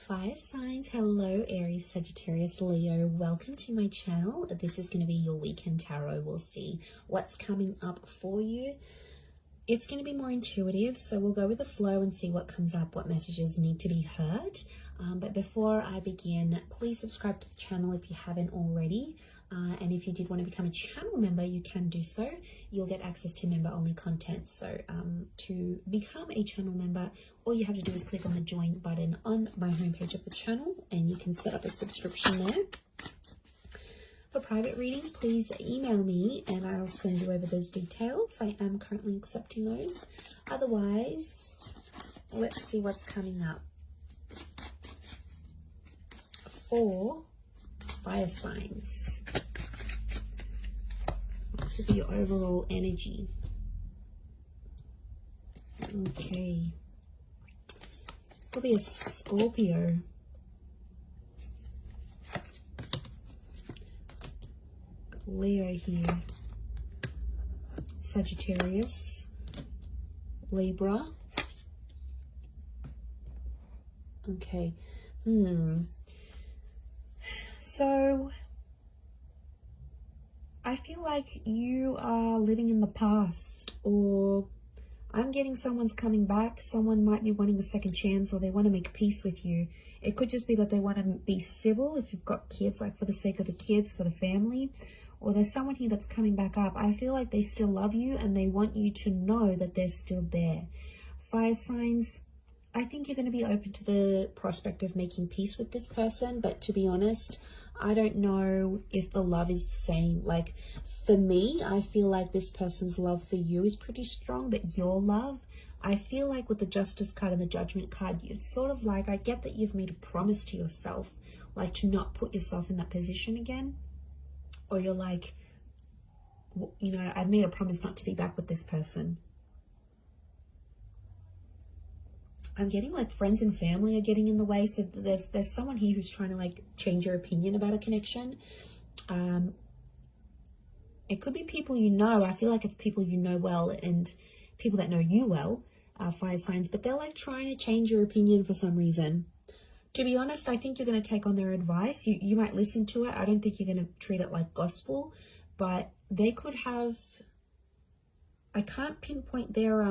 Fire signs, hello Aries, Sagittarius, Leo, welcome to my channel. This is going to be your weekend tarot. We'll see what's coming up for you. It's going to be more intuitive, so we'll go with the flow and see what comes up, what messages need to be heard. But before I begin, please subscribe to the channel if you haven't already. And if you did want to become a channel member, you can do so. You'll get access to member-only content. So to become a channel member, all you have to do is click on the join button on my homepage of the channel, and you can set up a subscription there. For private readings, please email me and I'll send you over those details. I am currently accepting those. Otherwise, let's see what's coming up for fire signs. This will be your overall energy. Okay. Probably a Scorpio. Leo here. Sagittarius. Libra. Okay. So I feel like you are living in the past, or I'm getting someone's coming back. Someone might be wanting a second chance, or they want to make peace with you. It could just be that they want to be civil if you've got kids, like for the sake of the kids, for the family. Or there's someone here that's coming back up. I feel like they still love you and they want you to know that they're still there. Fire signs, I think you're going to be open to the prospect of making peace with this person. But to be honest, I don't know if the love is the same. Like for me, I feel like this person's love for you is pretty strong, but your love, I feel like with the Justice card and the Judgment card, it's sort of like, I get that you've made a promise to yourself, like to not put yourself in that position again. Or you're like, you know, I've made a promise not to be back with this person. I'm getting like friends and family are getting in the way. So there's someone here who's trying to like change your opinion about a connection. It could be people you know. I feel like it's people you know well and people that know you well, fire signs. But they're like trying to change your opinion for some reason. To be honest, I think you're going to take on their advice. You might listen to it. I don't think you're going to treat it like gospel. But they could have... I can't pinpoint their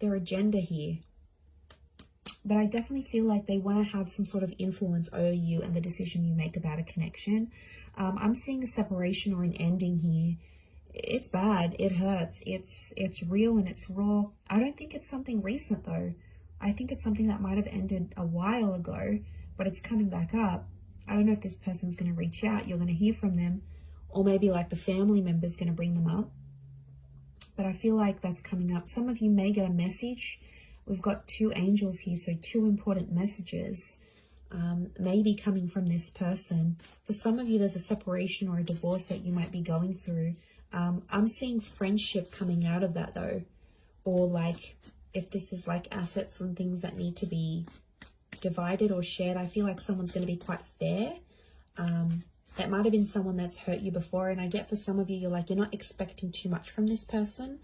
agenda here. But I definitely feel like they want to have some sort of influence over you and the decision you make about a connection. I'm seeing a separation or an ending here. It's bad. It hurts. It's real and it's raw. I don't think it's something recent though. I think it's something that might have ended a while ago, but it's coming back up. I don't know if this person's going to reach out. You're going to hear from them, or maybe like the family member's going to bring them up. But I feel like that's coming up. Some of you may get a message. We've got two angels here, so two important messages maybe coming from this person. For some of you, there's a separation or a divorce that you might be going through. I'm seeing friendship coming out of that though, or like if this is like assets and things that need to be divided or shared, I feel like someone's going to be quite fair. That might have been someone that's hurt you before. And I get for some of you, you're like, you're not expecting too much from this person.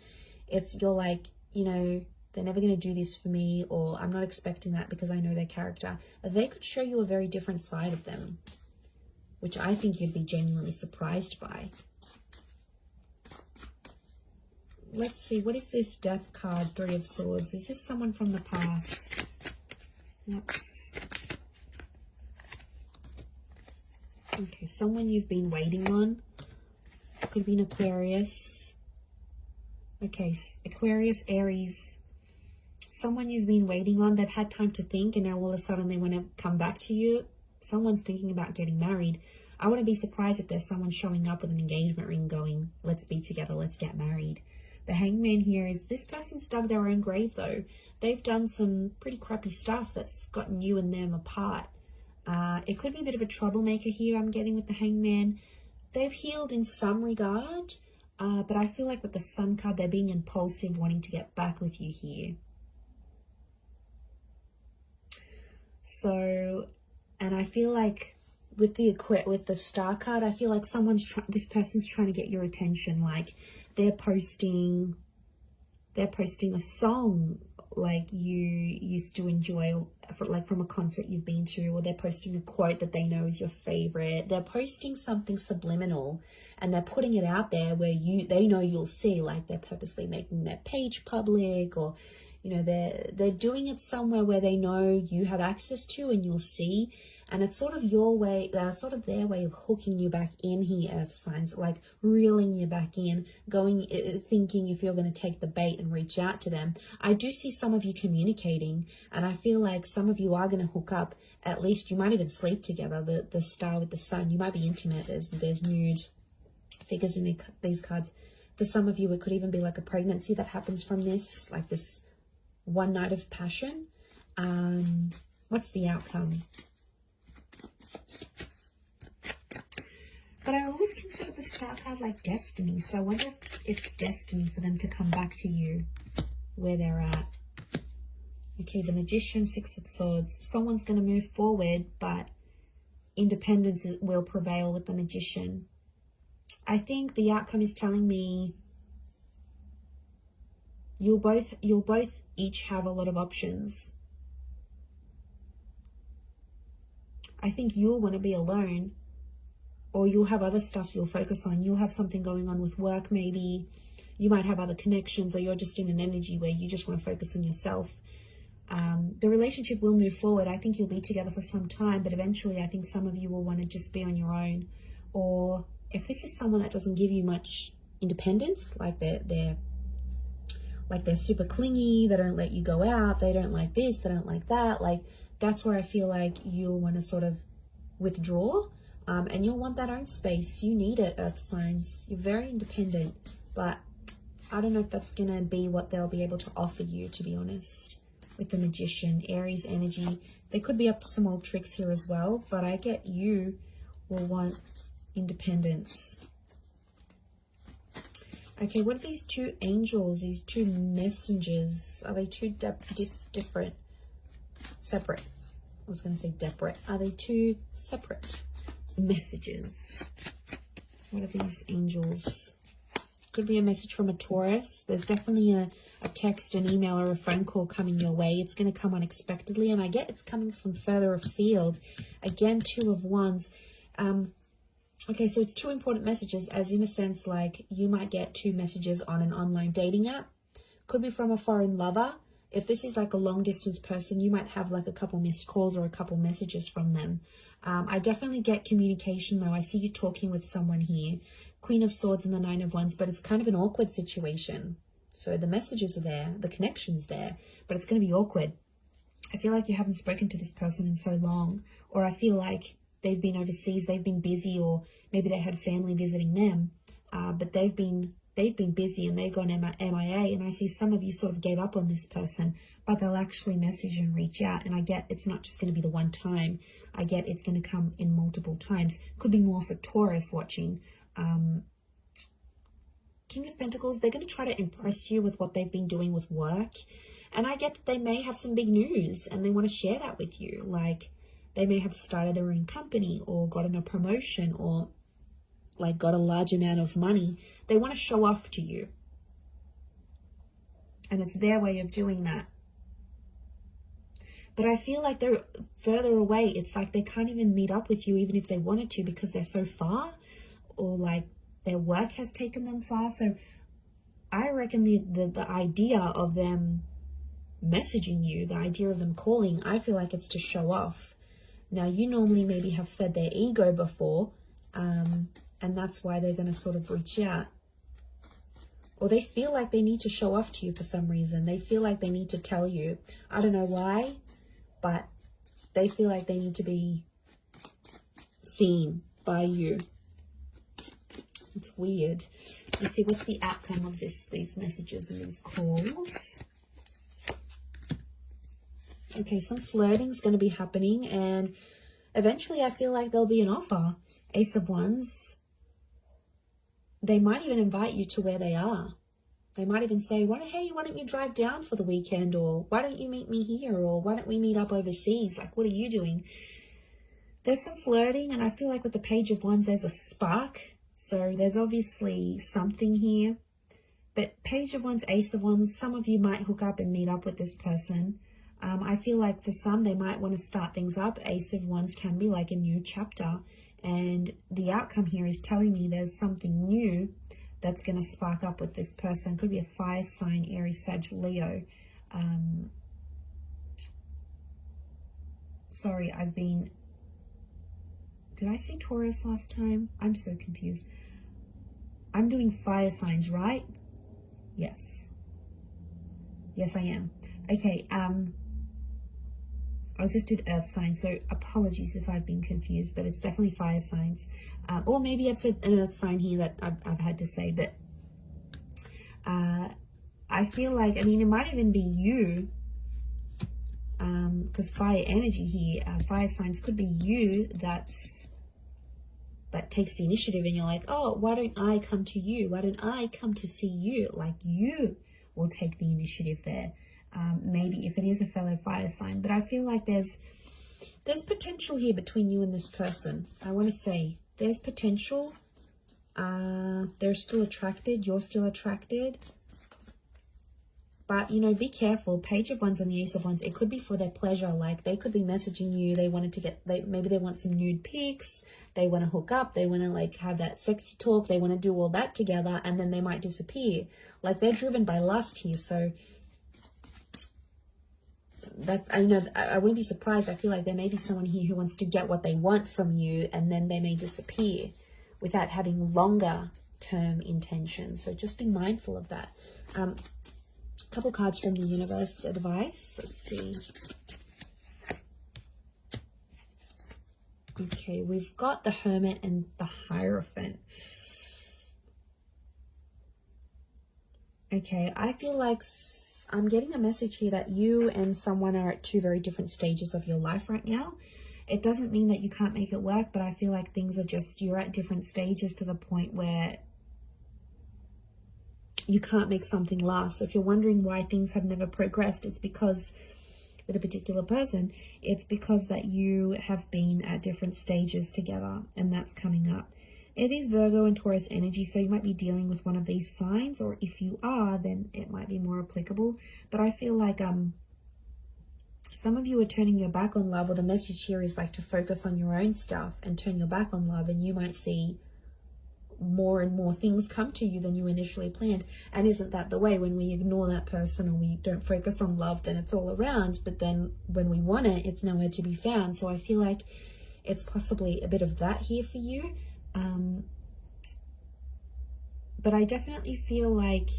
You're like, you know, they're never going to do this for me, or I'm not expecting that because I know their character. They could show you a very different side of them, which I think you'd be genuinely surprised by. Let's see, what is this Death card, Three of Swords? Is this someone from the past? Okay, someone you've been waiting on. Could be an Aquarius. Okay, Aquarius, Aries. Someone you've been waiting on. They've had time to think and now all of a sudden they want to come back to you. Someone's thinking about getting married. I wouldn't be surprised if there's someone showing up with an engagement ring going, let's be together, let's get married. The Hangman here is this person's dug their own grave though. They've done some pretty crappy stuff that's gotten you and them apart. It could be a bit of a troublemaker here I'm getting with the Hangman. They've healed in some regard, but I feel like with the Sun card, they're being impulsive, wanting to get back with you here. So, and I feel like with the Star card, I feel like this person's trying to get your attention. Like they're posting a song like you used to enjoy, like from a concert you've been to, or they're posting a quote that they know is your favorite. They're posting something subliminal and they're putting it out there where they know you'll see, like they're purposely making their page public, or you know, they're doing it somewhere where they know you have access to and you'll see. And it's sort of your way, sort of their way of hooking you back in here, earth signs, like reeling you back in, thinking if you're going to take the bait and reach out to them. I do see some of you communicating, and I feel like some of you are going to hook up. At least you might even sleep together. The star with the sun, you might be intimate. There's nude figures in these cards. For some of you, it could even be like a pregnancy that happens from this, like this one night of passion. What's the outcome? But I always consider the star card like destiny. So I wonder if it's destiny for them to come back to you where they're at. Okay, the Magician, Six of Swords. Someone's going to move forward, but independence will prevail with the Magician. I think the outcome is telling me you'll both each have a lot of options. I think you'll want to be alone, or you'll have other stuff you'll focus on. You'll have something going on with work, maybe. You might have other connections, or you're just in an energy where you just want to focus on yourself. The relationship will move forward. I think you'll be together for some time, but eventually I think some of you will want to just be on your own. Or if this is someone that doesn't give you much independence, like they're super clingy, they don't let you go out, they don't like this, they don't like that, like that's where I feel like you'll want to sort of withdraw, and you'll want that own space. You need it, earth signs. You're very independent, but I don't know if that's going to be what they'll be able to offer you, to be honest. With the Magician, Aries energy, they could be up to some old tricks here as well, but I get you will want independence. Okay, what are these two angels, these two messengers? Are they two different? Separate. I was going to say separate. Are they two separate messages? What are these angels? Could be a message from a Taurus. There's definitely a text, an email, or a phone call coming your way. It's going to come unexpectedly, and I get it's coming from further afield. Again, Two of Wands. Okay, so it's two important messages, as in a sense, like you might get two messages on an online dating app. Could be from a foreign lover. If this is like a long distance person, you might have like a couple missed calls or a couple messages from them. I definitely get communication though. I see you talking with someone here. Queen of Swords and the Nine of Wands, but it's kind of an awkward situation. So the messages are there, the connection's there, but it's going to be awkward. I feel like you haven't spoken to this person in so long, or I feel like they've been overseas, they've been busy, or maybe they had family visiting them, but they've been busy and they've gone MIA, and I see some of you sort of gave up on this person, but they'll actually message and reach out, and I get it's not just going to be the one time. I get it's going to come in multiple times. Could be more for Taurus watching. King of Pentacles, they're going to try to impress you with what they've been doing with work, and I get that they may have some big news and they want to share that with you. Like they may have started their own company or gotten a promotion or like got a large amount of money. They want to show off to you, and it's their way of doing that. But I feel like they're further away. It's like they can't even meet up with you even if they wanted to, because they're so far, or like their work has taken them far. So I reckon the idea of them messaging you, the idea of them calling, I feel like it's to show off. Now, you normally maybe have fed their ego before, and that's why they're going to sort of reach out. Or they feel like they need to show off to you for some reason. They feel like they need to tell you. I don't know why, but they feel like they need to be seen by you. It's weird. Let's see, what's the outcome of these messages and these calls? Okay, some flirting is going to be happening, and eventually I feel like there'll be an offer. Ace of Wands. They might even invite you to where they are. They might even say, hey, why don't you drive down for the weekend? Or why don't you meet me here? Or why don't we meet up overseas? Like, what are you doing? There's some flirting, and I feel like with the Page of Wands, there's a spark. So there's obviously something here. But Page of Wands, Ace of Wands, some of you might hook up and meet up with this person. I feel like for some, they might want to start things up. Ace of Wands can be like a new chapter. And the outcome here is telling me there's something new that's going to spark up with this person. Could be a fire sign, Aries, Sag, Leo. Sorry, did I say Taurus last time? I'm so confused. I'm doing fire signs, right? Yes. Yes, I am. Okay, I just did earth signs, so apologies if I've been confused, but it's definitely fire signs. Or maybe I've said an earth sign here that I've had to say, but I feel like, I mean, it might even be you, because fire energy here, fire signs could be you that takes the initiative, and you're like, oh, why don't I come to you? Why don't I come to see you? Like, you will take the initiative there. Maybe if it is a fellow fire sign, but I feel like there's potential here between you and this person. I want to say there's potential. They're still attracted. You're still attracted. But, you know, be careful. Page of Wands and the Ace of Wands, it could be for their pleasure. Like, they could be messaging you. They wanted to maybe they want some nude pics. They want to hook up. They want to, like, have that sexy talk. They want to do all that together, and then they might disappear. Like, they're driven by lust here. So, I know, I wouldn't be surprised. I feel like there may be someone here who wants to get what they want from you, and then they may disappear without having longer term intentions. So just be mindful of that. Couple cards from the universe advice. Let's see. Okay, we've got the Hermit and the Hierophant. Okay, I feel like I'm getting a message here that you and someone are at two very different stages of your life right now. It doesn't mean that you can't make it work, but I feel like things are just, you're at different stages to the point where you can't make something last. So if you're wondering why things have never progressed, it's because with a particular person, it's because that you have been at different stages together, and that's coming up. It is Virgo and Taurus energy, so you might be dealing with one of these signs, or if you are, then it might be more applicable. But I feel like some of you are turning your back on love, or the message here is like to focus on your own stuff and turn your back on love, and you might see more and more things come to you than you initially planned. And isn't that the way? When we ignore that person or we don't focus on love, then it's all around, but then when we want it, it's nowhere to be found. So I feel like it's possibly a bit of that here for you. But I definitely feel like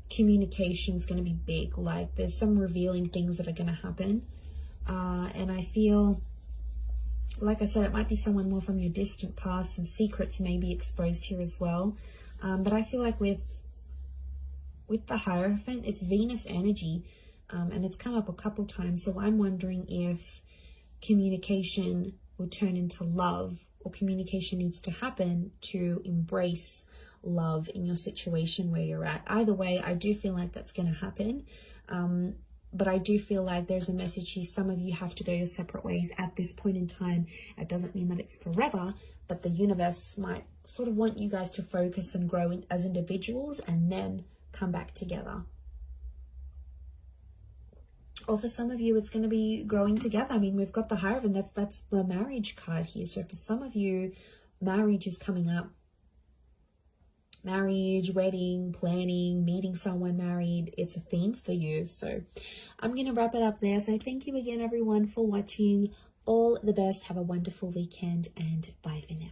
communication is going to be big. Like, there's some revealing things that are going to happen, and I feel, like I said, it might be someone more from your distant past. Some secrets may be exposed here as well. But I feel like with the Hierophant, it's Venus energy, and it's come up a couple times. So I'm wondering if communication will turn into love, or communication needs to happen to embrace love in your situation where you're at. Either way, I do feel like that's going to happen. But I do feel like there's a message here. Some of you have to go your separate ways at this point in time. It doesn't mean that it's forever, but the universe might sort of want you guys to focus and grow as individuals and then come back together. Or for some of you, it's going to be growing together. I mean, we've got the Hierophant. That's the marriage card here. So for some of you, marriage is coming up. Marriage, wedding, planning, meeting someone married, it's a theme for you. So I'm going to wrap it up there. So thank you again, everyone, for watching. All the best. Have a wonderful weekend, and bye for now.